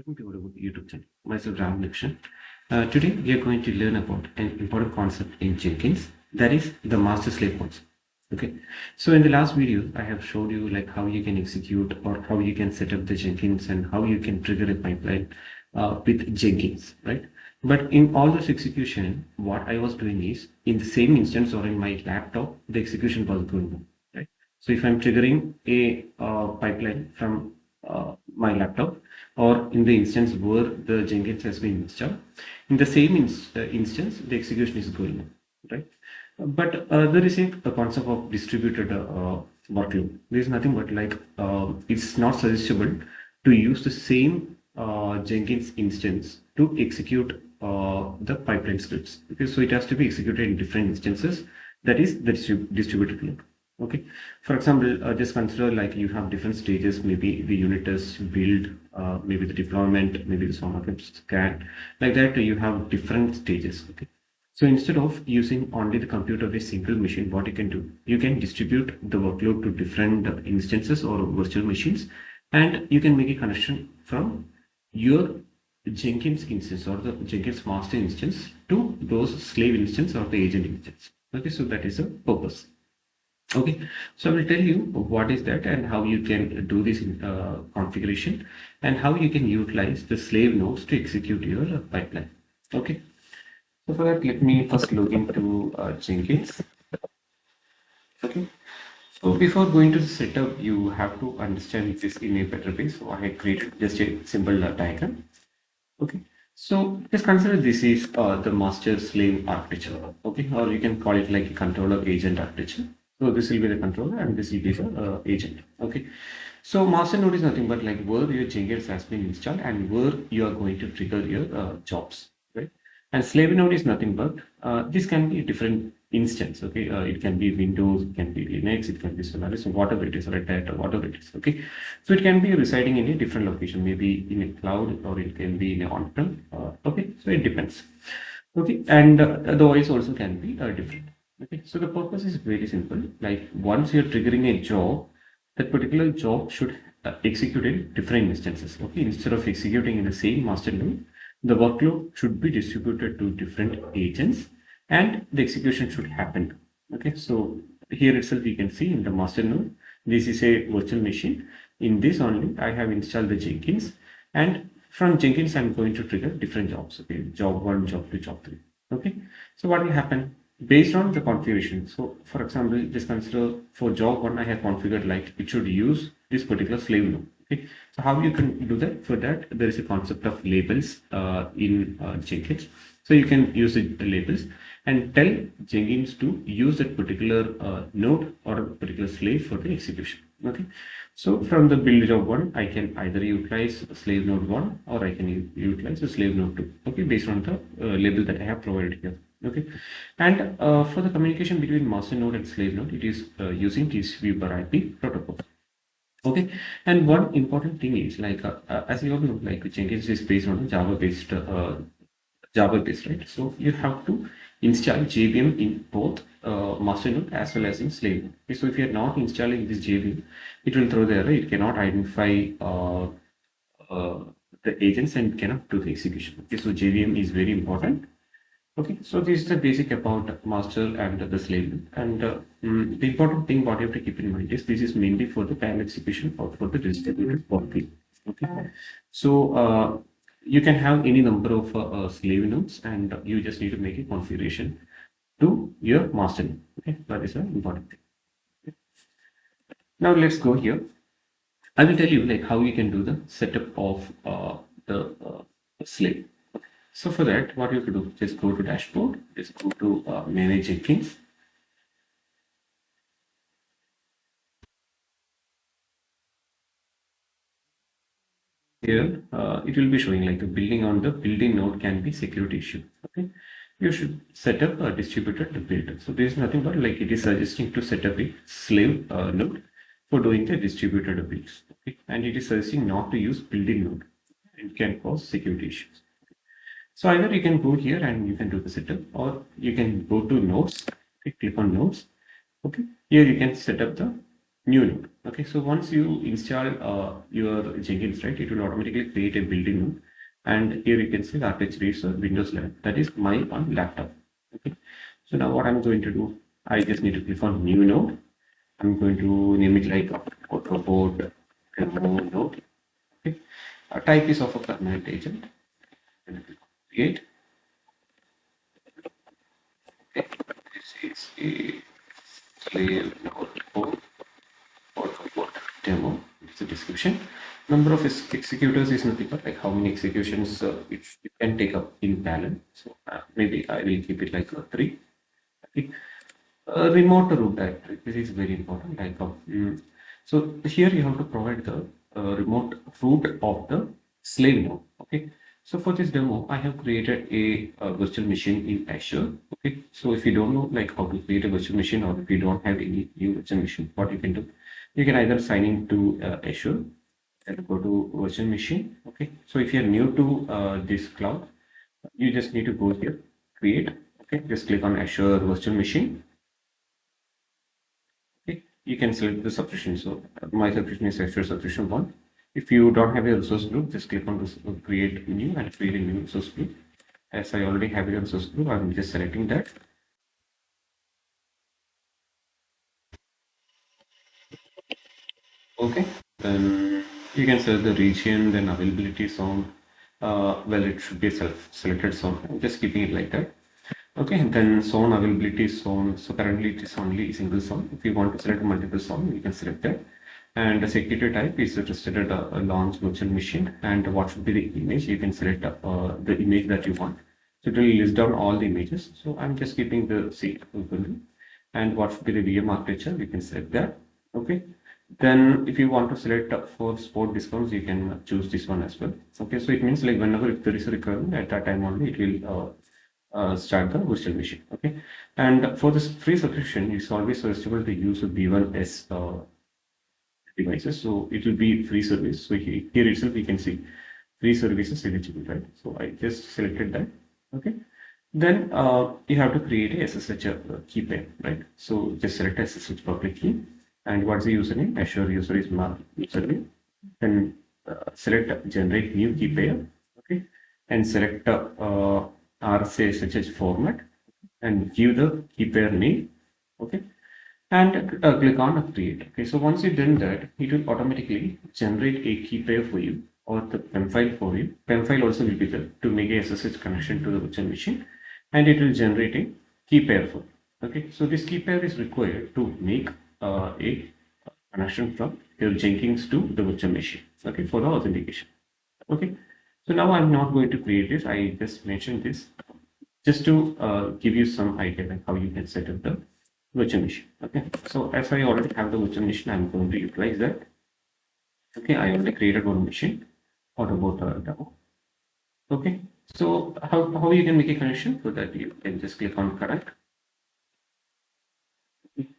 Welcome to our YouTube channel. Myself Rahul. Today we are going to learn about an important concept in Jenkins, that is the master slave concept. Okay, so in the last video I have showed you like how you can execute or how you can set up the Jenkins and how you can trigger a pipeline with Jenkins, right? But in all this execution, what I was doing is in the same instance or in my laptop, the execution was going on, right? So if I'm triggering a pipeline from my laptop or in the instance where the Jenkins has been installed, in the same instance, the execution is going on, right? But there is a concept of distributed workload. There is nothing but like it's not suggestible to use the same Jenkins instance to execute the pipeline scripts. Okay, so it has to be executed in different instances. That is the distributed load. Okay, for example, just consider like you have different stages, maybe the unit test, build, maybe the deployment, maybe the SonarWeb scan, like that you have different stages. Okay, so instead of using only the compute of a single machine, what you can do, you can distribute the workload to different instances or virtual machines, and you can make a connection from your Jenkins instance or the Jenkins master instance to those slave instance or the agent instance. Okay, so that is the purpose. Okay, so I will tell you what is that and how you can do this configuration and how you can utilize the slave nodes to execute your pipeline. Okay, so for that, let me first log into Jenkins. Okay, so before going to the setup, you have to understand this in a better way. So I created just a simple diagram. Okay, so just consider this is the master slave architecture. Okay, or you can call it like a controller agent architecture. So this will be the controller and this will be the agent. Okay, so master node is nothing but like where your Jenkins has been installed and where you are going to trigger your jobs, right? And slave node is nothing but this can be a different instance. Okay, it can be Windows, it can be Linux, it can be Solaris, whatever it is, Red Hat, or whatever it is. Okay, so it can be residing in a different location, maybe in a cloud or it can be in a on-prem. Okay, so it depends. Okay, and the voice also can be different. Okay, so the purpose is very simple. Like once you're triggering a job, that particular job should execute in different instances. Okay, instead of executing in the same master node, the workload should be distributed to different agents and the execution should happen. Okay, so here itself you can see in the master node, this is a virtual machine. In this only, I have installed the Jenkins, and from Jenkins, I'm going to trigger different jobs. Okay, job 1, job 2, job 3. Okay, so what will happen? Based on the configuration. So for example, just consider for job 1, I have configured like it should use this particular slave node. Okay, so how you can do that? For that, there is a concept of labels in Jenkins. So you can use the labels and tell Jenkins to use that particular node or a particular slave for the execution. Okay, so from the build job 1, I can either utilize slave node 1 or I can utilize the slave node 2. Okay, based on the label that I have provided here. Okay, and for the communication between master node and slave node, it is using TCP per IP protocol. Okay, and one important thing is like as you all know, like Jenkins is based on Java based, right? So you have to install JVM in both master node as well as in slave node. Okay, so if you are not installing this JVM, it will throw the error. It cannot identify the agents and cannot do the execution. Okay, so JVM is very important. Okay, so this is the basic about master and the slave. And the important thing what you have to keep in mind is this is mainly for the parallel execution or for the distributed workload. Okay, so you can have any number of slave nodes and you just need to make a configuration to your master node. Okay, that is an important thing. Okay. Now let's go here. I will tell you like how you can do the setup of the slave. So for that, what you have to do, just go to dashboard, just go to manage Jenkins. Here, it will be showing like the building on the building node can be security issue. Okay, you should set up a distributed build. So this is nothing but like it is suggesting to set up a slave node for doing the distributed builds. Okay, and it is suggesting not to use building node. It can cause security issues. So either you can go here and you can do the setup, or you can go to nodes. Okay, click on nodes. Okay, here you can set up the new node. Okay, so once you install your Jenkins, right, it will automatically create a building node. And here you can see the architecture is Windows 11. That is my on laptop. Okay, so now what I'm going to do, I just need to click on new node. I'm going to name it like AutoBot demo node. Okay, type is of a permanent agent. And create. Okay, this is a slave node for AutoBot demo. It's a description. Number of executors is nothing but like how many executions it can take up in parallel. So maybe I will keep it like 3. Okay. Remote root directory. This is very important. So here you have to provide the remote root of the slave node. Okay. So for this demo, I have created a virtual machine in Azure. Okay. So if you don't know like how to create a virtual machine, or if you don't have any new virtual machine, what you can do, you can either sign in to Azure and go to virtual machine. Okay. So if you're new to this cloud, you just need to go here, create. Okay. Just click on Azure virtual machine. Okay, you can select the subscription. So my subscription is Azure subscription 1. If you don't have a resource group, just click on this create new and create a new resource group. As I already have a resource group, I'm just selecting that. Okay, then you can select the region, then availability zone. Well, it should be a self-selected zone. I'm just keeping it like that. Okay, and then zone availability zone. So currently it is only a single zone. If you want to select multiple zone, you can select that. And the security type is restricted a launch virtual machine. And what should be the image? You can select the image that you want. So it will list down all the images. So I'm just keeping the seat open. And what should be the VM architecture? You can select that. Okay. Then if you want to select for sport discounts, you can choose this one as well. Okay. So it means like whenever if there is a requirement at that time only, it will start the virtual machine. Okay, and for this free subscription, it's always suggested to use a B1S devices. So it will be free service. So here itself we can see free services eligible, right? So I just selected that. Okay, then you have to create a SSH key pair, right? So just select SSH public key, and what's the username? Azure user is my username. Then select generate new key pair. Okay, and select RSA format and give the key pair name. Okay, and click on create. Okay, so once you've done that, it will automatically generate a key pair for you or the PEM file for you. PEM file also will be there to make a SSH connection to the virtual machine, and it will generate a key pair for you. Okay, so this key pair is required to make a connection from your Jenkins to the virtual machine. Okay, for the authentication. Okay, so now I'm not going to create this. I just mentioned this just to give you some idea like how you can set up the virtual machine. Okay, so as I already have the virtual machine, I'm going to utilize that. Okay, I already created one machine AutoBot demo. Okay, so how you can make a connection? So that you can just click on connect.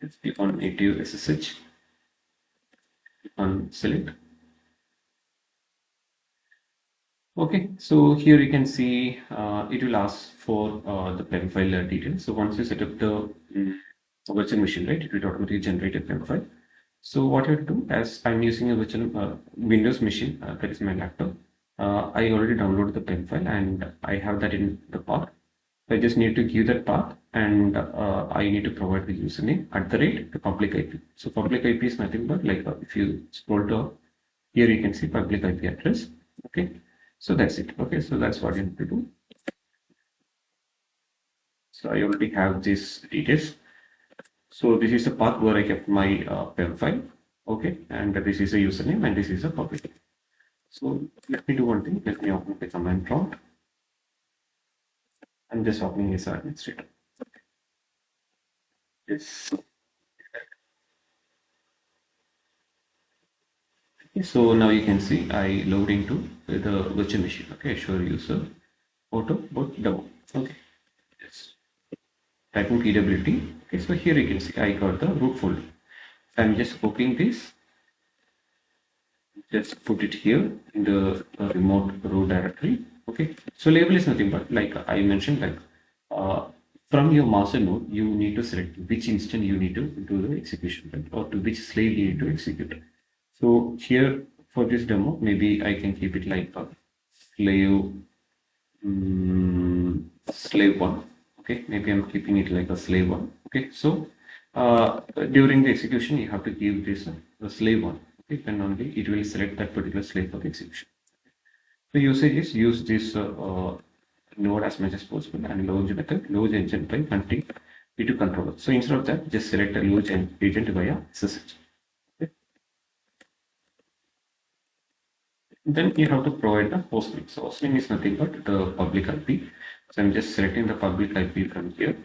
Just click on native SSH, click on select. Okay, so here you can see it will ask for the PEM file details. So once you set up the virtual machine, right, it will automatically generate a PEM file. So what you have to do, as I'm using a virtual Windows machine, that is my laptop, I already downloaded the PEM file and I have that in the path. So I just need to give that path and I need to provide the username at the rate the public IP. So public IP is nothing but like if you scroll down, here you can see public IP address. Okay, so that's it. Okay, so that's what you need to do. So I already have these details. So this is the path where I kept my PEM file. Okay, and this is a username and this is a public. So let me do one thing. Let me open the command prompt. I'm just opening this administrator. Yes. Okay, so now you can see I load into the virtual machine. Okay, Azure user AutoBot demo. Okay, yes. Typing PWT. Okay, so here you can see I got the root folder. I'm just copying this. Just put it here in the remote root directory. Okay, so label is nothing but like I mentioned, like from your master node, you need to select which instance you need to do the execution, right? Or to which slave you need to execute. So here for this demo, maybe I can keep it like a slave slave one. Okay, maybe I'm keeping it like a slave one. Okay, so during the execution, you have to give this the slave one. Okay, then only it will select that particular slave for the execution. The usage is use this node as much as possible and load method, load agent by hunting P2 controller. So instead of that, just select a load agent via SSH. Okay. Then you have to provide the host name. So host name is nothing but the public IP. So I'm just selecting the public IP from here,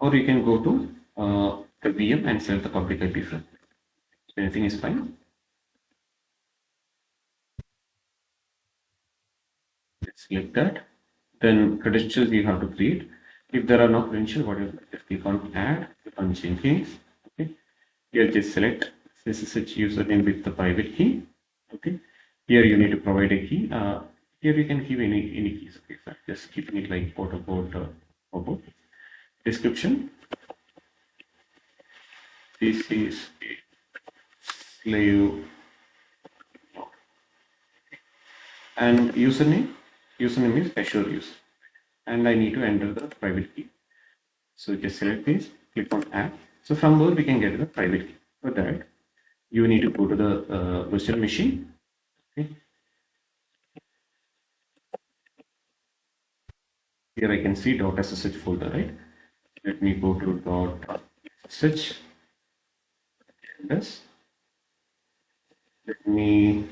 or you can go to the VM and select the public IP from. So anything is fine. Let's select that. Then credentials you have to create. If there are no credentials, whatever, just click on add, click on Jenkins. Okay. Here just select SSH username with the private key. Okay. Here you need to provide a key. Here you can give any keys. Okay. So just keeping it like AutoBot about description. This is a slave and username. Username is Azure user, and I need to enter the private key. So just select this, click on add. So from where we can get the private key. For that, you need to go to the virtual machine. Okay. Here I can see .ssh folder, right? Let me go to .ssh. Yes. Let me.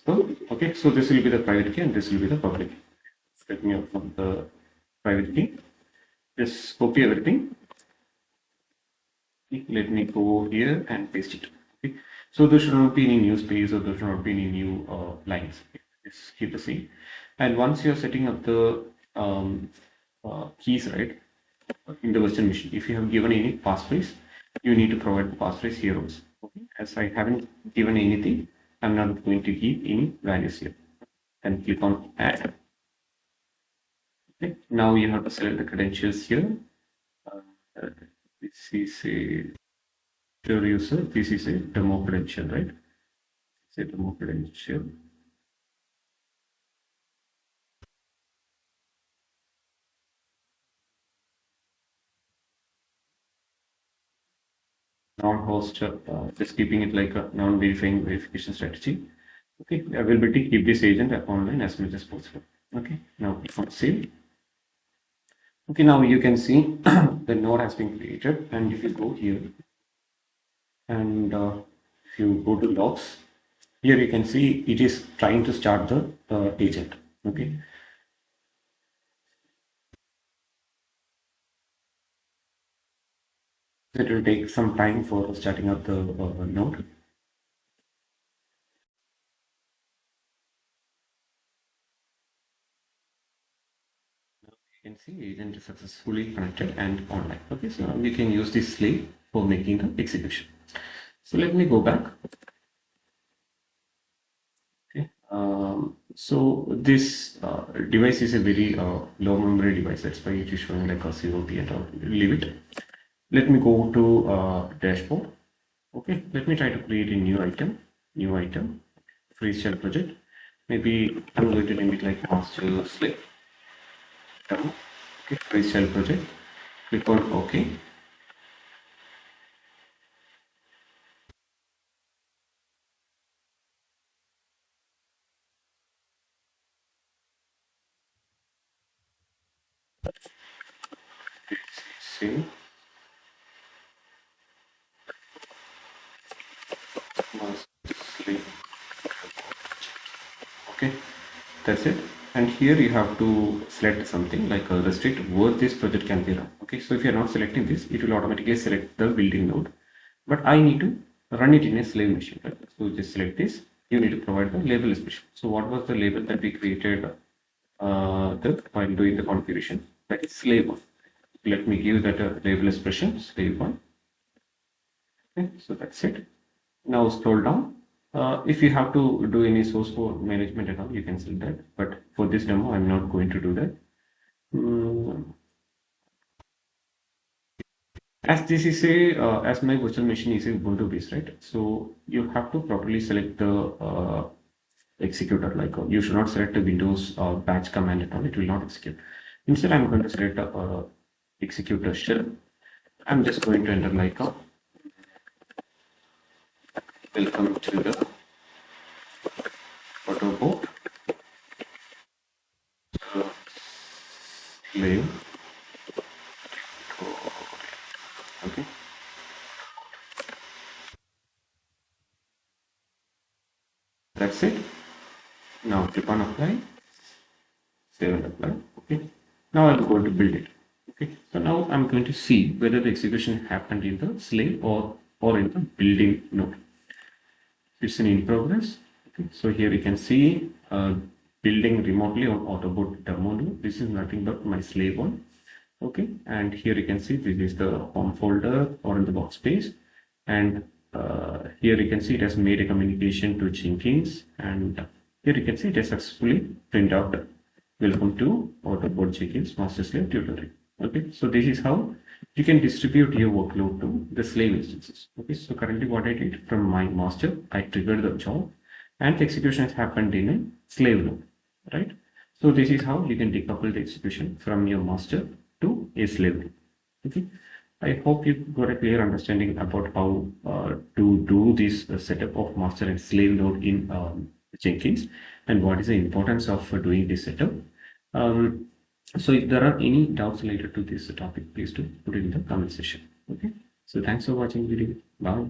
Okay, so this will be the private key and this will be the public key. Let me open the private key. Just copy everything. Let me go here and paste it. Okay. So there should not be any new space or there should not be any new lines. Okay. Just keep the same. And once you're setting up the keys, right, in the virtual machine, if you have given any passphrase, you need to provide the passphrase here also. Okay. As I haven't given anything, I'm not going to give any values here. Then click on add. Okay. Now you have to select the credentials here. This is a user. This is a demo credential, right? It's a demo credential. Non-host, just keeping it like a non-verifying verification strategy. Okay, availability, keep this agent online as much as possible. Okay, now click on save. Okay, now you can see the node has been created, and if you go here and if you go to logs, here you can see it is trying to start the agent. Okay. It will take some time for starting up the node. You can see agent is successfully connected and online. Okay, so we can use this slave for making the execution. So let me go back. Okay, so this device is a very low memory device. That's why it is showing like a COP and all. Leave it. Let me go to dashboard. Okay, let me try to create a new item, free shell project. Maybe I'm going to name it like master slave. Okay, free shell project. Click on OK. Save. Okay, that's it. And here you have to select something like a restrict where this project can be run. Okay, so if you're not selecting this, it will automatically select the building node. But I need to run it in a slave machine. Right? So just select this. You need to provide the label expression. So what was the label that we created while doing the configuration? That is slave one. Let me give that a label expression slave one. Okay, so that's it. Now scroll down. If you have to do any source code management and all, you can select that. But for this demo, I'm not going to do that. Mm, as this is a as my virtual machine is a Ubuntu based, right? So you have to properly select the executor. Like you should not select the Windows batch command at all; it will not execute. Instead, I'm going to select the executor shell. I'm just going to enter like welcome to the AutoBot slave. Okay, that's it. Now click on apply, save and apply. Okay, now I'm going to build it. Okay, so now I'm going to see whether the execution happened in the slave or in the building node. It's in progress. Okay, so here you can see building remotely on AutoBot demo node. This is nothing but my slave one. Okay, and here you can see this is the home folder or in the workspace, and here you can see it has made a communication to Jenkins, and here you can see it has successfully print out welcome to AutoBot Jenkins master slave tutorial. Okay, so this is how you can distribute your workload to the slave instances. Okay, so currently what I did from my master, I triggered the job, and the execution has happened in a slave node, right? So this is how you can decouple the execution from your master to a slave. Okay, I hope you got a clear understanding about how to do this setup of master and slave node in Jenkins, and what is the importance of doing this setup. Um, so if there are any doubts related to this topic, please do put it in the comment section. Okay, so thanks for watching video. Bye.